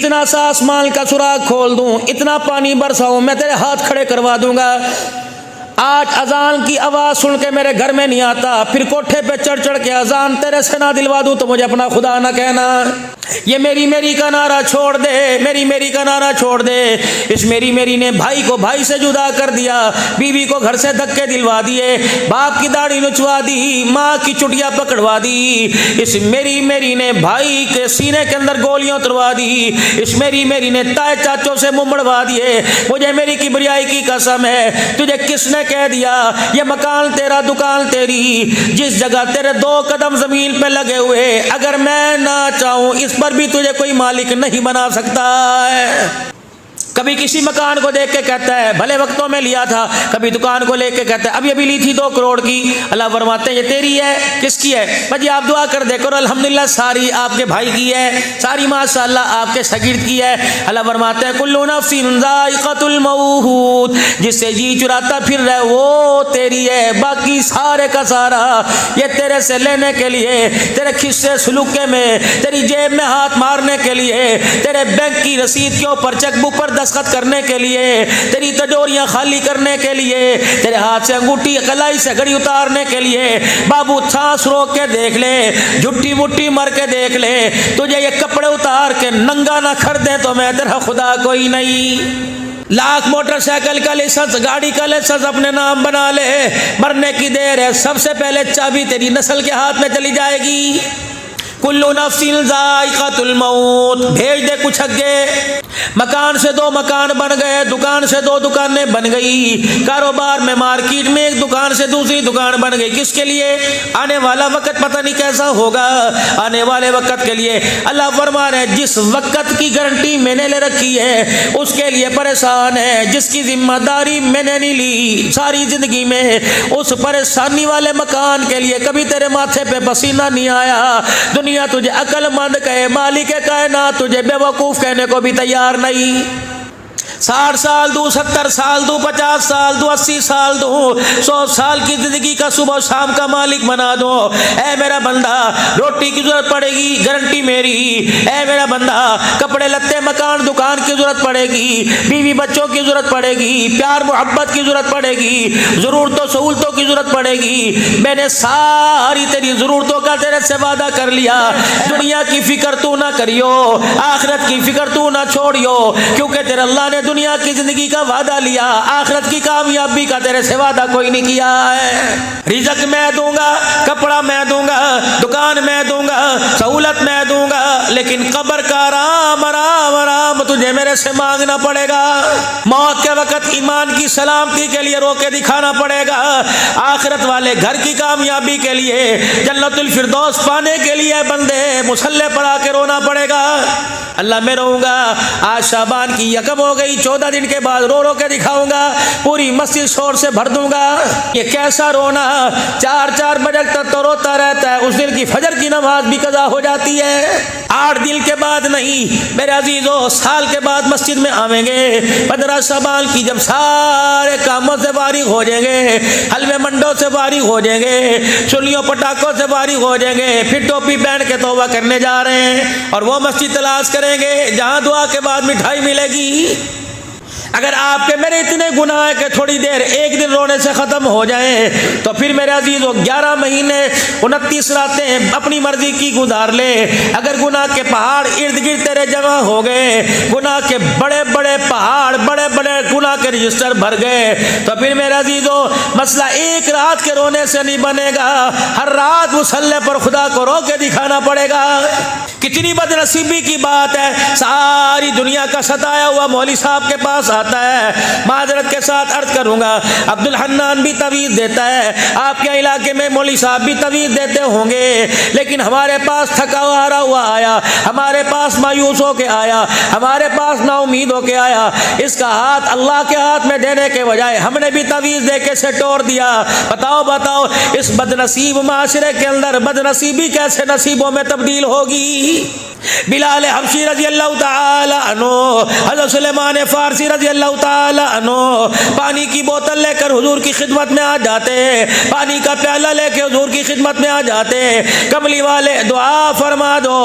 اتنا سا آسمان کا سوراخ کھول دوں، اتنا پانی برساؤں، میں تیرے ہاتھ کھڑے کروا دوں گا۔ آج اذان کی آواز سن کے میرے گھر میں نہیں آتا، پھر کوٹھے پہ چڑھ چڑھ کے اذان تیرے سے نہ دلوا دوں تو مجھے اپنا خدا نہ کہنا۔ یہ میری میری کا نعرہ چھوڑ دے، میری میری کا نعرہ چھوڑ دے۔ اس میری میری نے بھائی کو بھائی سے جدا کر دیا، بیوی کو گھر سے دھکے دلوا دیے، باپ کی داڑھی نچوا دی، ماں کی چٹیا پکڑوا دی۔ اس میری میری نے بھائی کے سینے کے اندر گولیاں اتروا دی۔ اس میری میری نے تائے چاچوں سے منہ مڑوا دیے۔ مجھے میری کبریائی کی قسم ہے، تجھے کس نے کہہ دیا یہ مکان تیرا دکان تیری؟ جس جگہ تیرے 2 قدم زمین پہ لگے ہوئے، اگر میں نہ چاہوں اس پر بھی تجھے کوئی مالک نہیں بنا سکتا ہے۔ کبھی کسی مکان کو دیکھ کے کہتا ہے بھلے وقتوں میں لیا تھا، کبھی دکان کو لے کے کہتا ہے ابھی لی تھی 2 کروڑ کی۔ اللہ فرماتے ہیں یہ تیری ہے، کس کی ہے؟ بھائی آپ دعا کر دے کرو الحمدللہ ساری آپ کے بھائی کی ہے، ساری ماشاءاللہ آپ کے شاگرد کی ہے۔ اللہ فرماتے ہیں کل نفس ذائقۃ الموت، جس سے جی چراتا پھر رہے وہ تیری ہے، باقی سارے کا سارا یہ تیرے سے لینے کے لیے، تیرے کھسے سلوکے میں، تیری جیب میں ہاتھ مارنے کے لیے، تیرے بینک کی رسید کے اوپر چیک بک پر دستخط کرنے کے لیے، تیری تجوریاں خالی کرنے کے لیے، تیرے ہاتھ سے انگوٹھی کلائی سے گھڑی اتارنے کے لیے۔ بابو سانس روک کے دیکھ لے، جھٹی مٹی مر کے دیکھ لے، تجھے یہ کپڑے اتار کے ننگا نہ کر دیں تو میں تیرا خدا کوئی نہیں۔ لاکھ موٹر سائیکل کا لائسنس، گاڑی کا لائسنس اپنے نام بنا لے، مرنے کی دیر ہے، سب سے پہلے چابی تیری نسل کے ہاتھ میں چلی جائے گی۔ کل نفس ذائقۃ الموت، بھیج دے کچھ اگے۔ مکان سے 2 مکان بن گئے، دکان سے 2 دکانیں بن گئی، کاروبار میں مارکیٹ میں ایک دکان سے دوسری دکان بن گئی۔ کس کے لیے؟ آنے والا وقت پتہ نہیں کیسا ہوگا، آنے والے وقت کے لیے۔ اللہ فرما رہے ہیں جس وقت کی گارنٹی میں نے لے رکھی ہے اس کے لیے پریشان ہے، جس کی ذمہ داری میں نے نہیں لی ساری زندگی میں، اس پریشانی والے مکان کے لیے کبھی تیرے ماتھے پہ پسینہ نہیں آیا۔ دنیا تجھے عقل مند کہے، مالک کائنات تجھے بے وقوف کہنے کو بھی تیار نہیں۔ 60 سال دوں، 70 سال دوں، 50 سال دوں، 80 سال دوں، 100 سال کی زندگی کا صبح شام کا مالک بنا دو۔ اے میرا بندہ روٹی کی ضرورت پڑے گی، گارنٹی میری۔ اے میرا بندہ کپڑے لتے مکان دکان کی ضرورت پڑے گی، بیوی بچوں کی ضرورت پڑے گی، پیار محبت کی ضرورت پڑے گی، ضرورتوں سہولتوں کی ضرورت پڑے گی۔ میں نے ساری تیری ضرورتوں کا تیرے سے وعدہ کر لیا۔ دنیا کی فکر تو نہ کریو، آخرت کی فکر تو نہ چھوڑیو، کیونکہ تیرے اللہ نے دنیا کی زندگی کا وعدہ لیا، آخرت کی کامیابی کا تیرے سے وعدہ کوئی نہیں کیا ہے۔ رزق میں دوں گا، کپڑا میں دوں گا، دکان میں دوں گا، سہولت میں دوں گا، لیکن قبر کا آرام آرام آرام تجھے میرے سے مانگنا پڑے گا۔ موت کے وقت ایمان کی سلامتی کے لیے رو کے دکھانا پڑے گا، آخرت والے گھر کی کامیابی کے لیے، جنت الفردوس پانے کے لیے بندے مصلی پر آ کے رونا پڑے گا۔ اللہ میں رہوں گا، آج شعبان کی یکم ہو گئی، 14 دن کے بعد رو رو کے دکھاؤں گا، پوری مسجد شور سے بھر دوں گا۔ یہ کیسا رونا، 4 بجے تک تو روتا رہتا ہے، اس دن کی فجر کی نماز بھی قضا ہو جاتی ہے۔ 8 دن کے بعد نہیں میرے عزیزو، سال کے بعد مسجد میں آویں گے، 15 شعبان کی جب سارے کاموں سے فارغ ہو جائیں گے، حلوے منڈوں سے فارغ ہو جائیں گے، چلیوں پٹاخوں سے فارغ ہو جائیں گے، پھر ٹوپی پہن کے توبہ کرنے جا رہے ہیں، اور وہ مسجد تلاش کریں گے جہاں دعا کے بعد مٹھائی ملے گی۔ اگر آپ کے میرے اتنے گناہ ہے کہ تھوڑی دیر ایک دن رونے سے ختم ہو جائیں تو پھر میرے عزیزو 11 مہینے 29 راتیں اپنی مرضی کی گزار لے۔ اگر گناہ کے پہاڑ ارد گرد تیرے جمع ہو گئے، گناہ کے بڑے بڑے پہاڑ، بڑے بڑے گناہ کے رجسٹر بھر گئے، تو پھر میرے عزیزو مسئلہ ایک رات کے رونے سے نہیں بنے گا، ہر رات مصلی پر خدا کو رو کے دکھانا پڑے گا۔ کتنی بد نصیبی کی بات ہے، ساری دنیا کا ستایا ہوا مولوی صاحب کے پاس آتا ہے، معذرت کے ساتھ عرض کروں گا، عبد الحنان بھی تویز دیتا ہے، آپ کے علاقے میں مولوی صاحب بھی تویز دیتے ہوں گے، لیکن ہمارے پاس تھکا ہارا ہوا آیا، ہمارے پاس مایوس ہو کے آیا، ہمارے پاس نا امید ہو کے آیا، اس کا ہاتھ اللہ کے ہاتھ میں دینے کے بجائے ہم نے بھی تویز دے کے سٹور دیا۔ بتاؤ اس بد نصیب معاشرے کے اندر بد نصیبی کیسے نصیبوں میں تبدیل ہوگی؟ بلال حبشی رضی اللہ تعالی عنہ، حضرت سلیمان فارسی رضی اللہ تعالی عنہ پانی کی بوتل لے کر حضور کی خدمت میں آ جاتے، پانی کا پیالہ لے کے حضور کی خدمت میں آ جاتے، کملی والے دعا فرما دو،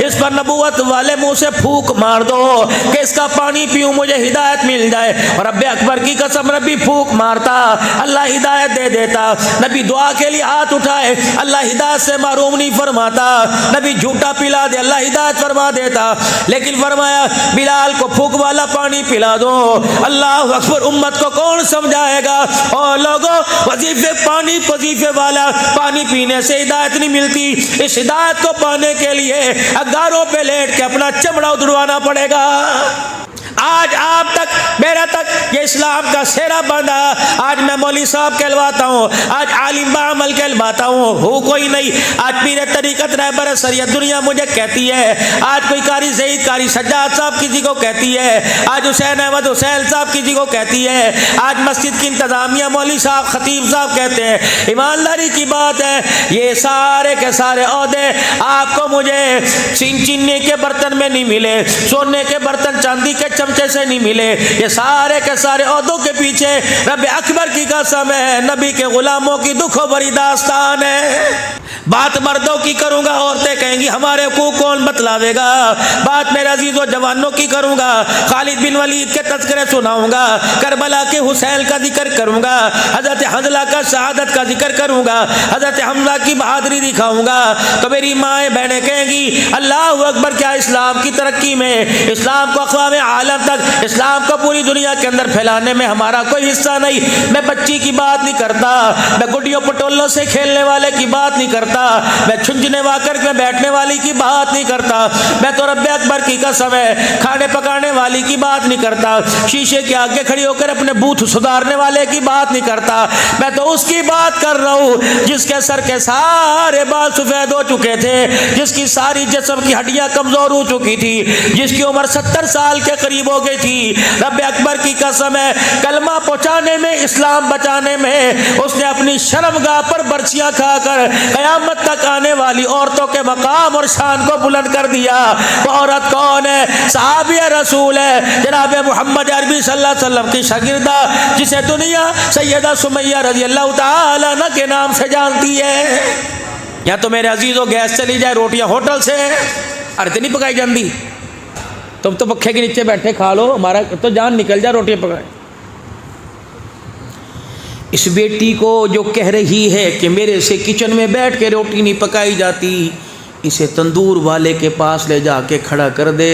اس پر نبوت والے منہ سے پھونک مار دو کہ اس کا پانی پیوں مجھے ہدایت مل جائے، اور رب اکبر کی قسم نبی پھونک مارتا، اللہ ہدایت دے دیتا۔ نبی دعا کے لیے ہاتھ اٹھائے، اللہ ہدایت سے محروم نہیں فرماتا، نبی جھوٹا پلا دے اللہ ہدایت فرما دیتا، لیکن فرمایا بلال کو پھوک والا پانی پلا دو۔ اللہ اکبر، امت کو کون سمجھائے گا؟ اور لوگوں، وظیفے والا پانی پینے سے ہدایت نہیں ملتی، اس ہدایت کو پانے کے لیے انگاروں پہ لیٹ کے اپنا چمڑا ادھڑوانا پڑے گا۔ آج آپ تک میرا تک یہ اسلام کا سہرا باندھا، آج میں مولوی صاحب کہلواتا ہوں، آج عالم بعمل کہلواتا ہوں، ہو کوئی نہیں، آج پیر طریقت رہبر شریعت دنیا مجھے کہتی ہے، آج کوئی قاری زید قاری سجاد صاحب کسی کو کہتی ہے، آج حسین احمد حسین صاحب کسی کو کہتی ہے، آج مسجد کی انتظامیہ مولوی صاحب خطیب صاحب کہتے ہیں۔ ایمانداری کی بات ہے، یہ سارے کے سارے عہدے آپ کو مجھے چینی کے برتن میں نہیں ملے، سونے کے برتن چاندی کے چمچے سے نہیں ملے، یہ سارے کے سارے عہدوں کے پیچھے رب اکبر کی قسم ہے نبی کے غلاموں کی دکھوں بھری داستان ہے۔ بات مردوں کی کروں گا، عورتیں کہیں گی ہمارے حقوق کون بتلاوے گا، بات میرے عزیزوں جوانوں کی کروں گا، خالد بن ولید کے تذکرے سناؤں گا، کربلا کے حسین کا ذکر کروں گا، حضرت حنظلہ کا شہادت کا ذکر کروں گا، حضرت حمزہ کی بہادری دکھاؤں گا، تو میری مائیں بہنیں کہیں گی اللہ اکبر، کیا اسلام کی ترقی میں، اسلام کو اقوام عالم تک، اسلام کو پوری دنیا کے اندر پھیلانے میں ہمارا کوئی حصہ نہیں۔ میں بچی کی بات نہیں کرتا، میں گڈیوں پٹولوں سے کھیلنے والے کی بات نہیں کرتا، میں چھنجنے واکر میں بیٹھنے والی کی بات نہیں کرتا، میں تو رب اکبر کی قسم ہے کھانے پکانے والی کی بات نہیں کرتا، شیشے کے آگے کھڑی ہو کر اپنے بوتھ سدھارنے والے کی بات نہیں کرتا، میں تو اس کی بات کر رہا ہوں جس کے سر کے سارے بال سفید ہو چکے تھے، جس کی ساری جسم کی ہڈیاں کمزور ہو چکی تھی، جس کی عمر 70 سال کے قریب ہو گئی تھی۔ رب اکبر کی قسم ہے کلمہ پہنچانے میں، اسلام بچانے میں اس نے اپنی شرمگاہ پر برچیاں کھا کر قیامت تک آنے والی عورتوں کے مقام اور شان کو بلند کر دیا۔ وہ عورت کون ہے؟ صحابی رسول ہے، جناب محمد عربی صلی اللہ علیہ وسلم کی شاگردہ، جسے دنیا سیدہ سمیہ رضی اللہ تعالی عنہ کے نام سے جانتی ہے۔ یا تو میرے عزیزوں گیس چلی جائے، روٹیاں ہوٹل سے ارتے نہیں پکائی جاندی، تم تو پکھے کے نیچے بیٹھے کھا لو، ہمارا تو جان نکل جائے روٹیاں پکائیں۔ اس بیٹی کو جو کہہ رہی ہے کہ میرے سے کچن میں بیٹھ کے روٹی نہیں پکائی جاتی، اسے تندور والے کے پاس لے جا کے کھڑا کر دے،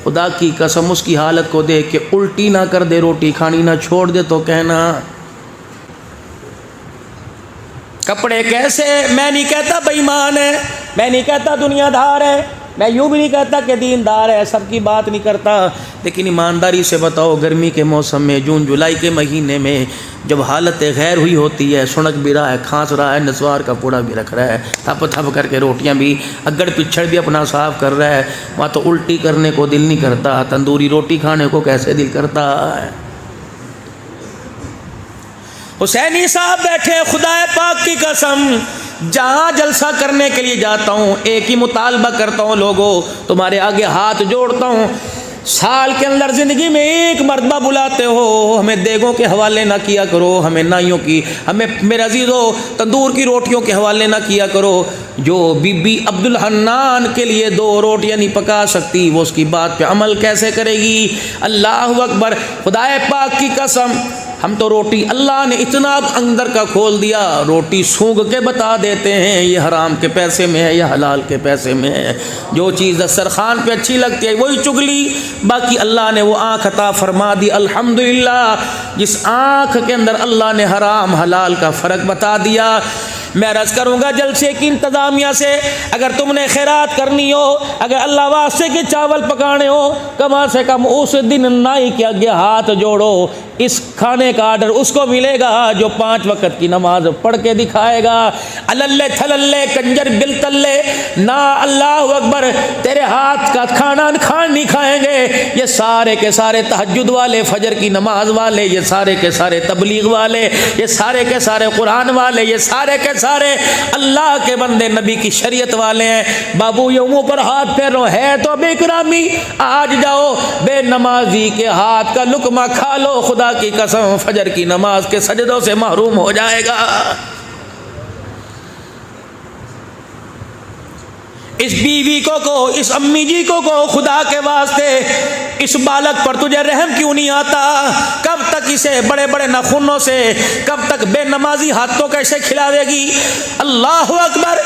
خدا کی قسم اس کی حالت کو دیکھ کے الٹی نہ کر دے، روٹی کھانی نہ چھوڑ دے تو کہنا کپڑے کیسے، میں نہیں کہتا بے ایمان ہے، میں نہیں کہتا دنیا دار ہے، میں یوں بھی نہیں کہتا کہ دیندار ہے، سب کی بات نہیں کرتا، لیکن ایمانداری سے بتاؤ گرمی کے موسم میں، جون جولائی کے مہینے میں جب حالت غیر ہوئی ہوتی ہے، سنک بھی رہا ہے، کھانس رہا ہے، نسوار کا پوڑا بھی رکھ رہا ہے، تھپ تھپ کر کے روٹیاں بھی، اگڑ پچھڑ بھی اپنا صاف کر رہا ہے، وہاں تو الٹی کرنے کو دل نہیں کرتا، تندوری روٹی کھانے کو کیسے دل کرتا ہے؟ حسینی صاحب بیٹھے، خدا پاک کی قسم جہاں جلسہ کرنے کے لیے جاتا ہوں ایک ہی مطالبہ کرتا ہوں، لوگوں تمہارے آگے ہاتھ جوڑتا ہوں، سال کے اندر زندگی میں ایک مرتبہ بلاتے ہو، ہمیں دیگوں کے حوالے نہ کیا کرو، ہمیں نائیوں کی، ہمیں میرے عزیزو تندور کی روٹیوں کے حوالے نہ کیا کرو۔ جو بی بی عبد الحنان کے لیے 2 روٹیاں نہیں پکا سکتی، وہ اس کی بات پہ عمل کیسے کرے گی؟ اللہ اکبر، خدا پاک کی قسم، ہم تو روٹی اللہ نے اتنا اندر کا کھول دیا، روٹی سونگھ کے بتا دیتے ہیں یہ حرام کے پیسے میں ہے یا حلال کے پیسے میں ہے، جو چیز دسترخوان پہ اچھی لگتی ہے وہی چگلی، باقی اللہ نے وہ آنکھ عطا فرما دی، الحمدللہ، جس آنکھ کے اندر اللہ نے حرام حلال کا فرق بتا دیا۔ میں عرض کروں گا جلسے کی انتظامیہ سے، اگر تم نے خیرات کرنی ہو، اگر اللہ واسطے کے چاول پکانے ہو، کم سے کم اس دن نائی کے آگے ہاتھ جوڑو، اس کھانے کا آرڈر اس کو ملے گا جو 5 وقت کی نماز پڑھ کے دکھائے گا۔ اللہ تھللے کنجر بل تلے نہ اللہ اکبر تیرے ہاتھ کا کھانا نہیں کھائیں گے۔ یہ سارے کے سارے تہجد والے، فجر کی نماز والے، یہ سارے کے سارے تبلیغ والے، یہ سارے کے سارے قرآن والے، یہ سارے کے سارے اللہ کے بندے نبی کی شریعت والے ہیں۔ بابو یہ منہ پر ہاتھ پھیر رہو ہے تو بے اکرامی، آج جاؤ بے نمازی کے ہاتھ کا لقمہ کھا لو، خدا کی قسم فجر کی نماز کے سجدوں سے محروم ہو جائے گا۔ اس بیوی کو اس امی جی کو خدا کے واسطے اس بالک پر تجھے رحم کیوں نہیں آتا؟ کب تک اسے بڑے بڑے ناخنوں سے، کب تک بے نمازی ہاتھوں کیسے کھلاوے گی؟ اللہ اکبر،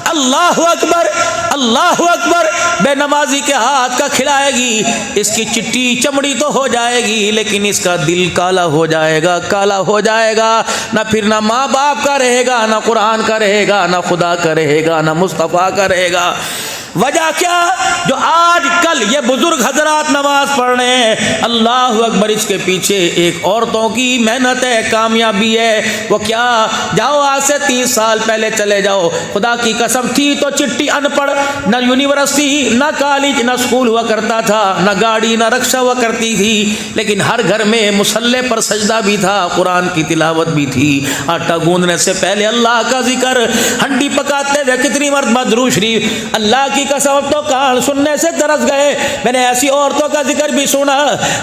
اللہ اکبر، اللہ اکبر، بے نمازی کے ہاتھ کا کھلائے گی، اس کی چٹی چمڑی تو ہو جائے گی لیکن اس کا دل کالا ہو جائے گا، کالا ہو جائے گا، نہ پھر نہ ماں باپ کا رہے گا، نہ قرآن کا رہے گا، نہ خدا کا رہے گا، نہ مصطفیٰ کا رہے گا۔ وجہ کیا؟ جو آج کل یہ بزرگ حضرات نماز پڑھ رہے ہیں، اللہ اکبر، اس کے پیچھے ایک عورتوں کی محنت ہے، کامیابی ہے۔ وہ کیا؟ جاؤ آج سے 30 سال پہلے چلے جاؤ، خدا کی قسم تھی تو چٹی ان پڑھ، نہ یونیورسٹی، نہ کالج، نہ اسکول ہوا کرتا تھا، نہ گاڑی، نہ رکشہ ہوا کرتی تھی، لیکن ہر گھر میں مصلے پر سجدہ بھی تھا، قرآن کی تلاوت بھی تھی، آٹا گوندنے سے پہلے اللہ کا ذکر، ہنڈی پکاتے ہوئے کتنی مرتبہ درود شریف، اللہ کی قسم تو کان سننے سے ترس گئے۔ میں نے ایسی عورتوں کا ذکر بھی سنا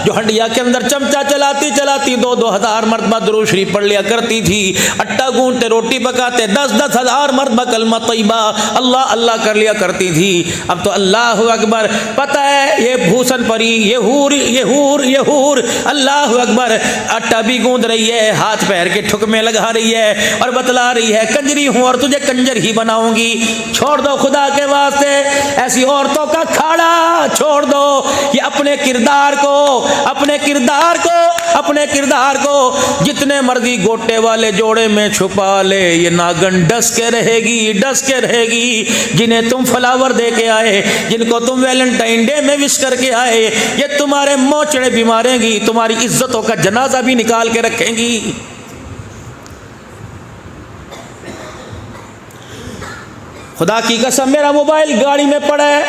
جو ہنڈیا کے اندر چمچہ چلاتی چلاتی 2,000 مرتبہ درود شریف پڑھ لیا کرتی تھی، آٹا گوندتے روٹی پکاتے 10,000 مرتبہ کلمہ طیبہ اللہ اللہ کر لیا کرتی تھی۔ اب تو اللہ اکبر، پتہ ہے یہ بھوسن پری، یہ ہور اللہ اکبر آٹا بھی گوند رہی ہے، ہاتھ پیر کے ٹھکمے لگا رہی ہے اور بتلا رہی ہے کنجری ہوں اور تجھے کنجر ہی بناؤں گی۔ چھوڑ دو خدا کے واسطے ایسی عورتوں کا کھاڑا، چھوڑ دو۔ یہ اپنے کردار کو جتنے مرضی گوٹے والے جوڑے میں چھپا لے، یہ ناگن ڈس کے رہے گی۔ جنہیں تم فلاور دے کے آئے، جن کو تم ویلنٹائن ڈے میں وش کر کے آئے، یہ تمہارے موچڑے بھی ماریں گی، تمہاری عزتوں کا جنازہ بھی نکال کے رکھیں گی۔ خدا کی قسم میرا موبائل گاڑی میں پڑا ہے،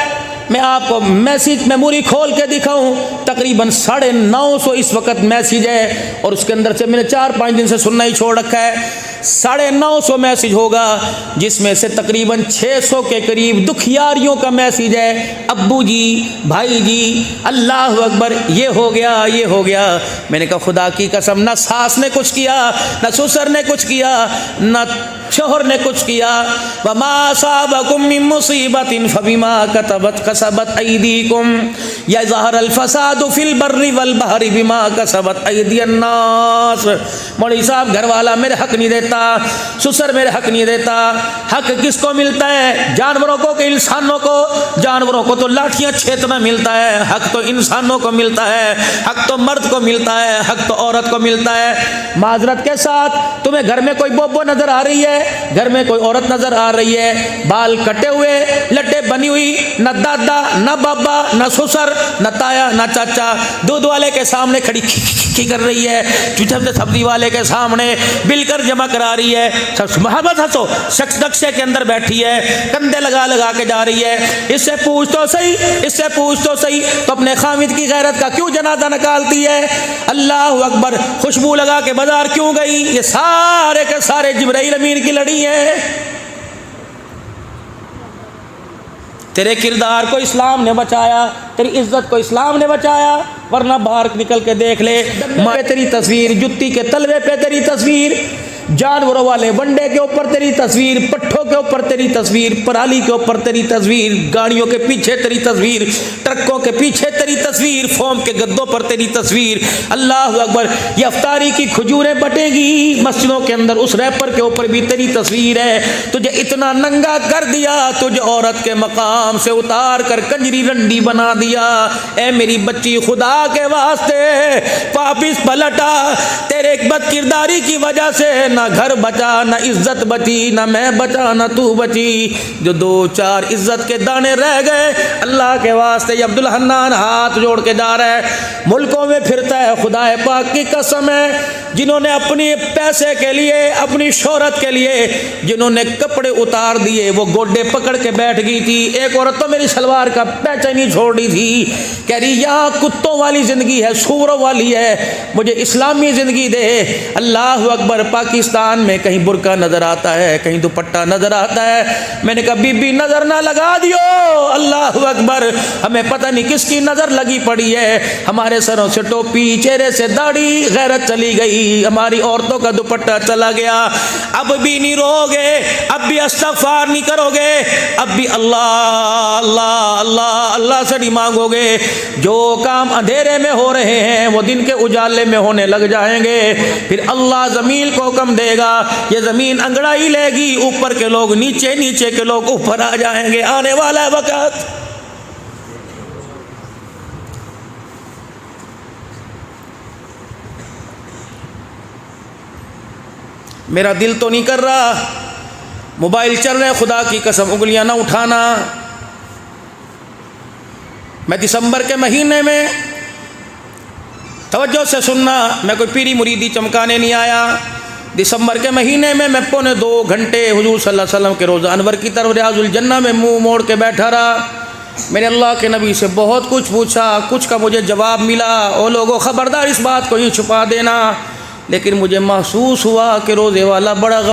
میں آپ کو میسیج میموری کھول کے دکھاؤں، تقریباً 950 اس وقت میسیج ہے، اور اس کے اندر سے میں نے 4-5 دن سے سننا ہی چھوڑ رکھا ہے۔ 950 میسیج ہوگا، جس میں سے تقریباً 600 کے قریب دکھیاریوں کا میسیج ہے، ابو جی، بھائی جی، اللہ اکبر، یہ ہو گیا۔ میں نے کہا خدا کی قسم، نہ ساس نے کچھ کیا، نہ سسر نے کچھ کیا، نہ شوہر نے کچھ کیا۔ وما اصابکم من مصیبت فبما کسبت ایدیکم یظہر الفساد فی البر والبحر بما کسبت ایدی الناس۔ مولوی صاحب گھر والا میرے حق نہیں دیتا، سسر میرے حق نہیں دیتا۔ حق کس کو ملتا ہے؟ جانوروں کو کہ انسانوں کو؟ جانوروں کو تو لاٹھیاں چھیدنا ملتا ہے، حق تو انسانوں کو ملتا ہے، حق تو مرد کو ملتا ہے، حق تو عورت کو ملتا ہے۔ معذرت کے ساتھ تمہیں گھر میں کوئی بوبو نظر آ رہی ہے، گھر میں کوئی عورت نظر آ رہی ہے، بال کٹے ہوئے، لٹے بنی ہوئی، نہ دادا، نہ بابا، نہ سسر، نہ تایا، نہ چاچا، دودھ والے کے سامنے کھڑی کی کر رہی ہے، سبزی والے کے سامنے بل کر جمع کرا رہی ہے، محبت ہنسو، شخص نقشے کے اندر بیٹھی ہے، کندھے لگا کے جا رہی ہے۔ اس سے پوچھ تو صحیح تو اپنے خامد کی غیرت کا کیوں جنازہ نکالتی ہے؟ اللہ اکبر، خوشبو لگا کے بازار کیوں گئی؟ یہ سارے کے سارے جبرائیل امین کی لڑی ہے۔ تیرے کردار کو اسلام نے بچایا، تیری عزت کو اسلام نے بچایا، ورنہ باہر نکل کے دیکھ لے، ماں پہ تیری تصویر، جتی کے تلوے پہ تیری تصویر، جانوروں والے ونڈے کے اوپر تیری تصویر، پٹھوں کے اوپر تیری تصویر، پرالی کے اوپر تیری تصویر، گاڑیوں کے پیچھے تیری تصویر، ٹرکوں کے پیچھے تیری تصویر، فوم کے گدوں پر تیری تصویر۔ اللہ اکبر، یہ افطاری کی کھجوریں بٹے گی مسجدوں کے اندر، اس ریپر کے اوپر بھی تیری تصویر ہے۔ تجھے اتنا ننگا کر دیا، تجھے عورت کے مقام سے اتار کر کنجری رنڈی بنا دیا۔ اے میری بچی، خدا کے واسطے واپس پلٹا، تیرے ایک بد کرداری کی وجہ سے نہ گھر بچا نہ عزت بچی، نہ میں بچا نہ تو بچی، جو دو چار عزت کے دانے رہ گئے اللہ کے واسطے یہ عبدالحنان ہاتھ جوڑ کے جا رہا ہے، ملکوں میں پھرتا ہے، خدا پاک کی قسم ہے جنہوں نے اپنی پیسے کے لیے اپنی شہرت کے لیے جنہوں نے کپڑے اتار دیے وہ گوڈے پکڑ کے بیٹھ گئی تھی۔ ایک عورت تو میری شلوار کا پیچ نہیں چھوڑ رہی تھی، کہہ رہی یہاں کتوں والی زندگی ہے، سوروں والی ہے، مجھے اسلامی زندگی دے۔ اللہ اکبر، پاکستان میں کہیں برقع نظر آتا ہے، کہیں دوپٹہ نظر آتا ہے، میں نے کہا بی بی نظر نہ لگا دیو، اللہ اکبر، ہمیں پتہ نہیں کس کی نظر لگی پڑی ہے، ہمارے سروں سے ٹوپی، چہرے سے داڑھی، غیرت چلی گئی، ہماری عورتوں کا دوپٹہ چلا گیا۔ اب بھی نہیں رو گے، اب بھی استغفار نہیں کرو گے، اب بھی اللہ اللہ اللہ اللہ سے نہیں مانگو گے، جو کام اندھیرے میں ہو رہے ہیں وہ دن کے اجالے میں ہونے لگ جائیں گے، پھر اللہ زمین کو حکم دے گا، یہ زمین انگڑائی لے گی، اوپر کے لوگ نیچے، نیچے کے لوگ اوپر آ جائیں گے، آنے والا ہے وقت۔ میرا دل تو نہیں کر رہا، موبائل چل رہے، خدا کی قسم انگلیاں نہ اٹھانا۔ میں دسمبر کے مہینے میں، توجہ سے سننا، میں کوئی پیری مریدی چمکانے نہیں آیا، دسمبر کے مہینے میں 2.25 گھنٹے حضور صلی اللہ علیہ وسلم کے روضہ انور کی طرف ریاض الجنہ میں منہ موڑ کے بیٹھا رہا۔ میں نے اللہ کے نبی سے بہت کچھ پوچھا، کچھ کا مجھے جواب ملا، او لوگوں خبردار اس بات کو ہی چھپا دینا، لیکن مجھے محسوس ہوا کہ روزے والا بڑا